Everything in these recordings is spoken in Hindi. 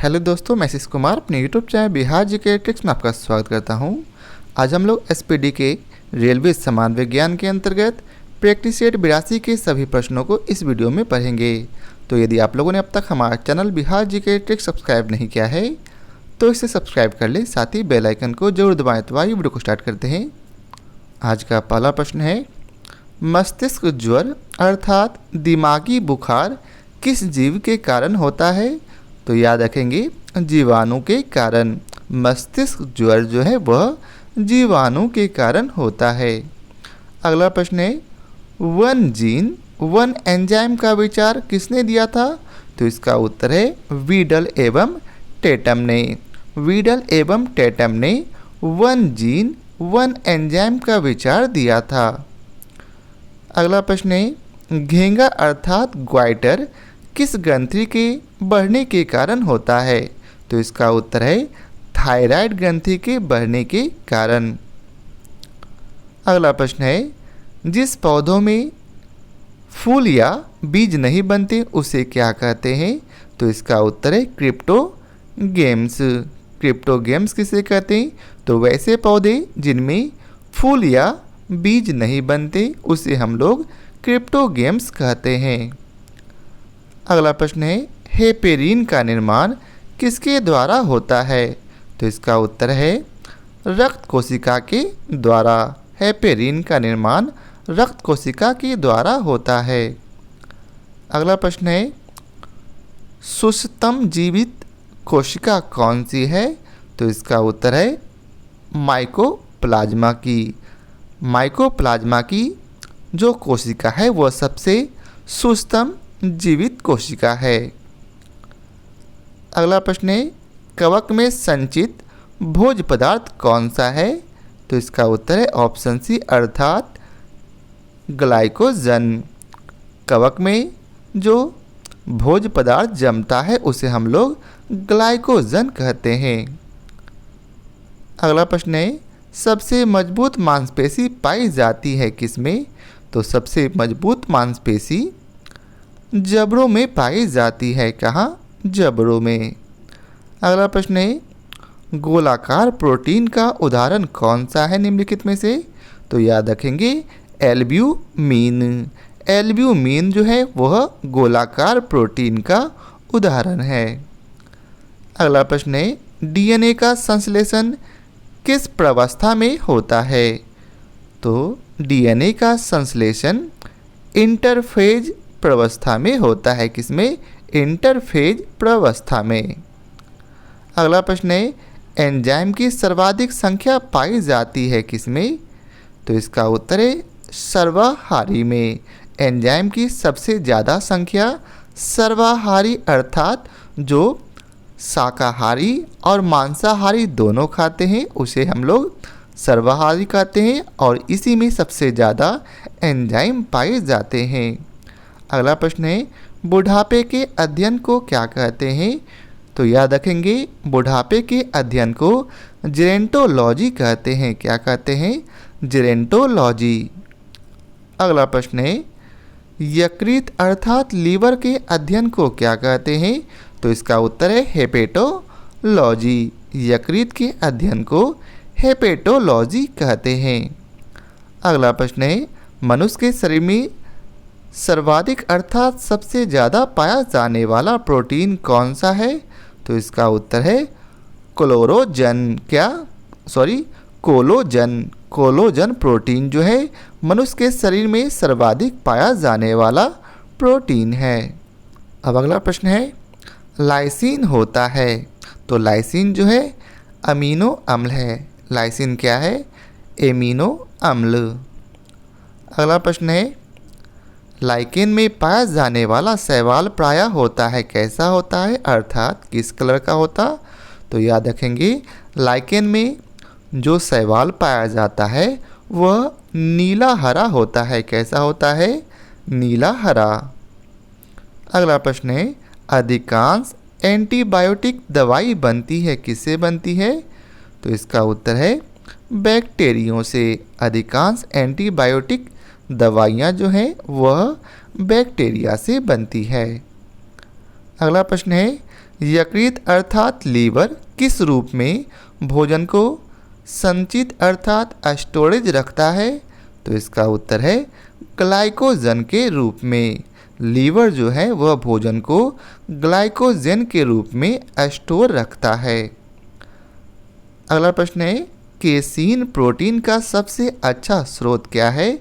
हेलो दोस्तों, मैं आशीष कुमार अपने YouTube channel Bihar GK tricks में आपका स्वागत करता हूं। आज हम लोग एसपीडी के रेलवे समान विज्ञान के अंतर्गत प्रैक्टिस सेट 82 के सभी प्रश्नों को इस वीडियो में पढ़ेंगे। तो यदि आप लोगों ने अब तक हमारा channel Bihar GK tricks subscribe नहीं किया है तो इसे सब्सक्राइब कर लें, साथ ही बेल आइकन को जरूर दबाएं। तो आइए वीडियो को स्टार्ट करते हैं। आज का पहला प्रश्न है, मस्तिष्क ज्वर अर्थात दिमागी बुखार किस जीव के कारण होता है? तो याद रखेंगे, जीवाणु के कारण। मस्तिष्क ज्वर जो है वह जीवाणु के कारण होता है। अगला प्रश्न है, वन जीन वन एंजाइम का विचार किसने दिया था? तो इसका उत्तर है वीडल एवं टेटम ने। वीडल एवं टेटम ने वन जीन वन एंजाइम का विचार दिया था। अगला प्रश्न है, घेंगा अर्थात ग्वाइटर किस ग्रंथि के बढ़ने के कारण होता है? तो इसका उत्तर है थायराइड ग्रंथि के बढ़ने के कारण। अगला प्रश्न है, जिस पौधों में फूल या बीज नहीं बनते उसे क्या कहते हैं? तो इसका उत्तर है क्रिप्टोगेम्स। क्रिप्टोगेम्स किसे कहते हैं? तो वैसे पौधे जिनमें फूल या बीज नहीं बनते उसे हम लोग क्रिप्टोगेम्स कहते हैं। अगला प्रश्न है, हेपेरिन का निर्माण किसके द्वारा होता है? तो इसका उत्तर है रक्त कोशिका के द्वारा। हेपेरिन का निर्माण रक्त कोशिका के द्वारा होता है। अगला प्रश्न है, सुस्तम जीवित कोशिका कौन सी है? तो इसका उत्तर है माइकोप्लाज्मा की। माइकोप्लाज्मा की जो कोशिका है वह सबसे सुस्तम जीवित कोशिका है। अगला प्रश्न है, कवक में संचित भोज्य पदार्थ कौन सा है? तो इसका उत्तर है ऑप्शन सी अर्थात ग्लाइकोजन। कवक में जो भोज्य पदार्थ जमता है उसे हम लोग ग्लाइकोजन कहते हैं। अगला प्रश्न है, सबसे मजबूत मांसपेशी पाई जाती है किसमें? तो सबसे मजबूत मांसपेशी जबड़ों में पाई जाती है। कहाँ? जबड़ों में। अगला प्रश्न है, गोलाकार प्रोटीन का उदाहरण कौन सा है निम्नलिखित में से? तो याद रखेंगे एल्ब्यूमिन। एल्ब्यूमिन जो है वह गोलाकार प्रोटीन का उदाहरण है। अगला प्रश्न है, डीएनए का संश्लेषण किस प्रवस्था में होता है? तो डीएनए का संश्लेषण इंटरफेज प्रवस्था में होता है। किसमें? इंटरफेज प्रवस्था में। अगला प्रश्न है, एंजाइम की सर्वाधिक संख्या पाई जाती है किसमें? तो इसका उत्तर है सर्वाहारी में। एंजाइम की सबसे ज़्यादा संख्या सर्वाहारी अर्थात जो शाकाहारी और मांसाहारी दोनों खाते हैं उसे हम लोग सर्वाहारी कहते हैं और इसी में सबसे ज़्यादा एंजाइम पाए जाते हैं। अगला प्रश्न है, बुढ़ापे के अध्ययन को क्या कहते हैं? तो याद रखेंगे बुढ़ापे के अध्ययन को जेरेंटोलॉजी कहते हैं। क्या कहते हैं? जेरेंटोलॉजी। अगला प्रश्न है, यकृत अर्थात लीवर के अध्ययन को क्या कहते हैं? तो इसका उत्तर है हेपेटोलॉजी। यकृत के अध्ययन को हेपेटोलॉजी कहते हैं। अगला प्रश्न है, मनुष्य के शरीर में सर्वाधिक अर्थात सबसे ज़्यादा पाया जाने वाला प्रोटीन कौन सा है? तो इसका उत्तर है कोलोजन। कोलोजन प्रोटीन जो है मनुष्य के शरीर में सर्वाधिक पाया जाने वाला प्रोटीन है। अब अगला प्रश्न है, लाइसिन होता है। तो लाइसिन जो है अमीनो अम्ल है। लाइसिन क्या है? एमिनो अम्ल। अगला प्रश्न है, लाइकेन में पाया जाने वाला शैवाल प्रायः होता है कैसा होता है अर्थात किस कलर का होता? तो याद रखेंगे लाइकेन में जो शैवाल पाया जाता है वह नीला हरा होता है। कैसा होता है? नीला हरा। अगला प्रश्न है, अधिकांश एंटीबायोटिक दवाई बनती है किससे बनती है? तो इसका उत्तर है बैक्टीरियों से। अधिकांश एंटीबायोटिक दवाइयाँ जो हैं वह बैक्टीरिया से बनती है। अगला प्रश्न है, यकृत अर्थात लीवर किस रूप में भोजन को संचित अर्थात स्टोरेज रखता है? तो इसका उत्तर है ग्लाइकोजन के रूप में। लीवर जो है वह भोजन को ग्लाइकोजन के रूप में स्टोर रखता है। अगला प्रश्न है केसीन प्रोटीन का सबसे अच्छा स्रोत क्या है?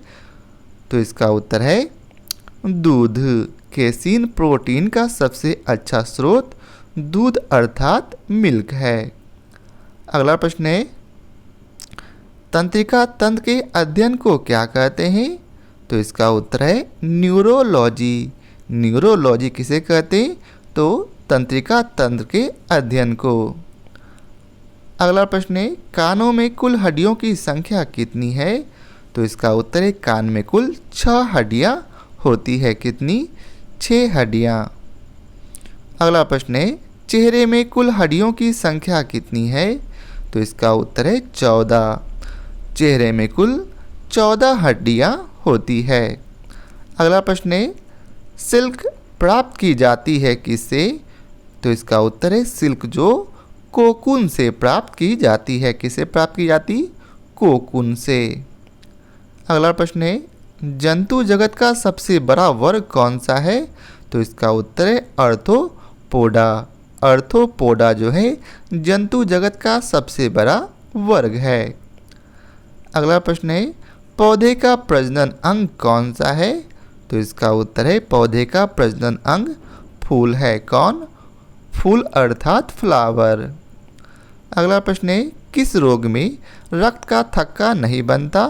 तो इसका उत्तर है दूध। केसीन प्रोटीन का सबसे अच्छा स्रोत दूध अर्थात मिल्क है। अगला प्रश्न है तंत्रिका तंत्र के अध्ययन को क्या कहते हैं? तो इसका उत्तर है न्यूरोलॉजी। न्यूरोलॉजी किसे कहते हैं? तो तंत्रिका तंत्र के अध्ययन को। अगला प्रश्न है कानों में कुल हड्डियों की संख्या कितनी है? तो इसका उत्तर है कान में कुल 6 हड्डियाँ होती है। कितनी? 6 हड्डियाँ। अगला प्रश्न है चेहरे में कुल हड्डियों की संख्या कितनी है? तो इसका उत्तर है 14। चेहरे में कुल 14 हड्डियाँ होती है। अगला प्रश्न है सिल्क प्राप्त की जाती है किससे? तो इसका उत्तर है सिल्क जो कोकून से प्राप्त की जाती है। किससे प्राप्त की जाती? कोकून से। अगला प्रश्न है जंतु जगत का सबसे बड़ा वर्ग कौन सा है? तो इसका उत्तर है अर्थोपोडा। अर्थोपोडा जो है जंतु जगत का सबसे बड़ा वर्ग है। अगला प्रश्न है पौधे का प्रजनन अंग कौन सा है? तो इसका उत्तर है पौधे का प्रजनन अंग फूल है। कौन? फूल अर्थात फ्लावर। अगला प्रश्न है किस रोग में रक्त का थक्का नहीं बनता?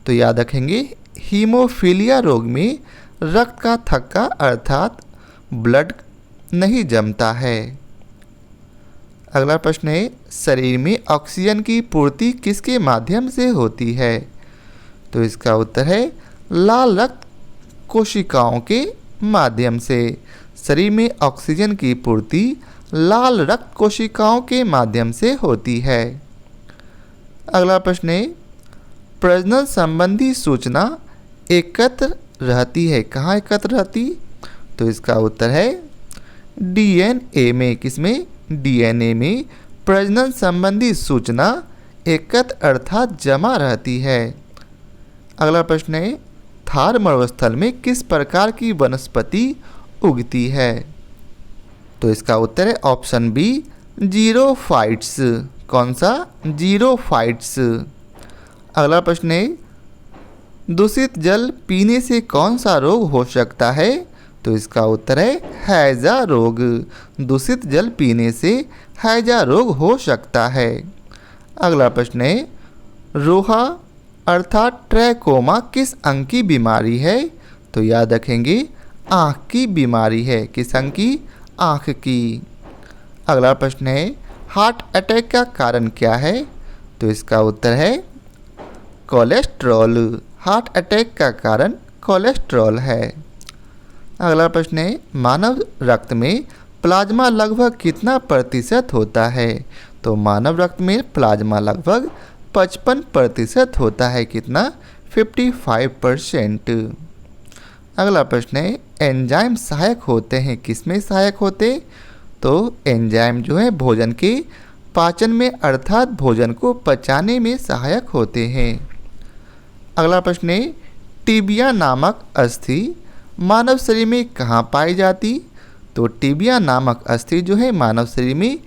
तो याद रखेंगे हीमोफीलिया रोग में रक्त का थक्का अर्थात ब्लड नहीं जमता है। अगला प्रश्न है शरीर में ऑक्सीजन की पूर्ति किसके माध्यम से होती है? तो इसका उत्तर है लाल रक्त कोशिकाओं के माध्यम से। शरीर में ऑक्सीजन की पूर्ति लाल रक्त कोशिकाओं के माध्यम से होती है। अगला प्रश्न है प्रजनन संबंधी सूचना एकत्र रहती है कहाँ एकत्र रहती? तो इसका उत्तर है डीएनए में। किसमें? डीएनए में प्रजनन संबंधी सूचना एकत्र अर्थात जमा रहती है। अगला प्रश्न है थार मरुस्थल में किस प्रकार की वनस्पति उगती है? तो इसका उत्तर है ऑप्शन बी जीरोफाइट्स। कौन सा? जीरोफाइट्स। अगला प्रश्न है दूषित जल पीने से कौन सा रोग हो सकता है? तो इसका उत्तर है हैजा रोग। दूषित जल पीने से हैजा रोग हो सकता है। अगला प्रश्न है रोहा अर्थात ट्रैकोमा किस अंग की बीमारी है? तो याद रखेंगे आँख की बीमारी है। किस अंग की? आँख की। अगला प्रश्न है हार्ट अटैक का कारण क्या है? तो इसका उत्तर है कोलेस्ट्रॉल। हार्ट अटैक का कारण कोलेस्ट्रॉल है। अगला प्रश्न है मानव रक्त में प्लाज्मा लगभग कितना प्रतिशत होता है? तो मानव रक्त में प्लाज्मा लगभग 55% होता है। कितना? 55%। अगला प्रश्न है एंजाइम सहायक होते हैं किसमें सहायक होते? तो एंजाइम जो है भोजन के पाचन में अर्थात भोजन को पचाने में सहायक होते हैं। अगला प्रश्न है टिबिया नामक अस्थि मानव शरीर में कहाँ पाई जाती? तो टिबिया नामक अस्थि जो है मानव शरीर में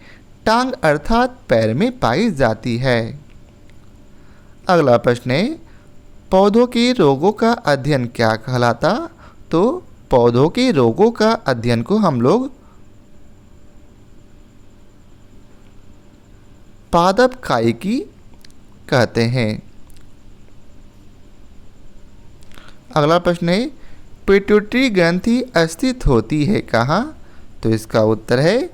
टांग अर्थात पैर में पाई जाती है। अगला प्रश्न है पौधों के रोगों का अध्ययन क्या कहलाता? तो पौधों के रोगों का अध्ययन को हम लोग पादप कायिकी कहते हैं। अगला प्रश्न है पिट्यूटरी ग्रंथि स्थित होती है कहाँ? तो इसका उत्तर है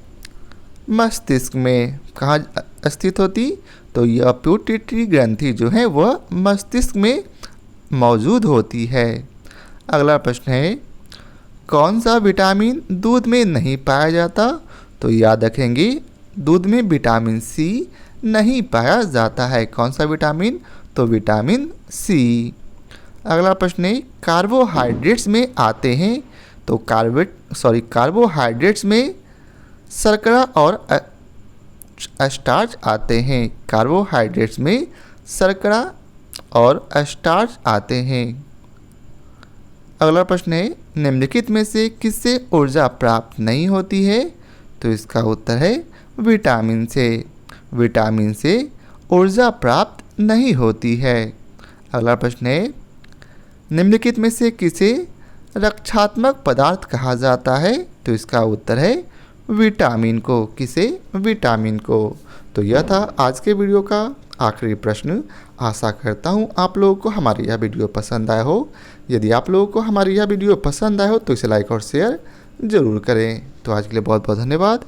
मस्तिष्क में। कहाँ स्थित होती? तो यह पिट्यूटरी ग्रंथि जो है वह मस्तिष्क में मौजूद होती है। अगला प्रश्न है कौन सा विटामिन दूध में नहीं पाया जाता? तो याद रखेंगे दूध में विटामिन सी नहीं पाया जाता है। कौन सा विटामिन? तो विटामिन सी। अगला प्रश्न है कार्बोहाइड्रेट्स में आते हैं। तो कार्बोहाइड्रेट्स में शर्करा और स्टार्च आते हैं। कार्बोहाइड्रेट्स में शर्करा और स्टार्च आते हैं। अगला प्रश्न है, निम्नलिखित में से किससे ऊर्जा प्राप्त नहीं होती है? तो इसका उत्तर है विटामिन से। विटामिन से ऊर्जा प्राप्त नहीं होती है। अगला प्रश्न है, निम्नलिखित में से किसे रक्षात्मक पदार्थ कहा जाता है? तो इसका उत्तर है विटामिन को। किसे? विटामिन को। तो यह था आज के वीडियो का आखिरी प्रश्न। आशा करता हूँ आप लोगों को हमारी यह वीडियो पसंद आया हो। यदि आप लोगों को हमारी यह वीडियो पसंद आया हो तो इसे लाइक और शेयर ज़रूर करें। तो आज के लिए बहुत बहुत धन्यवाद।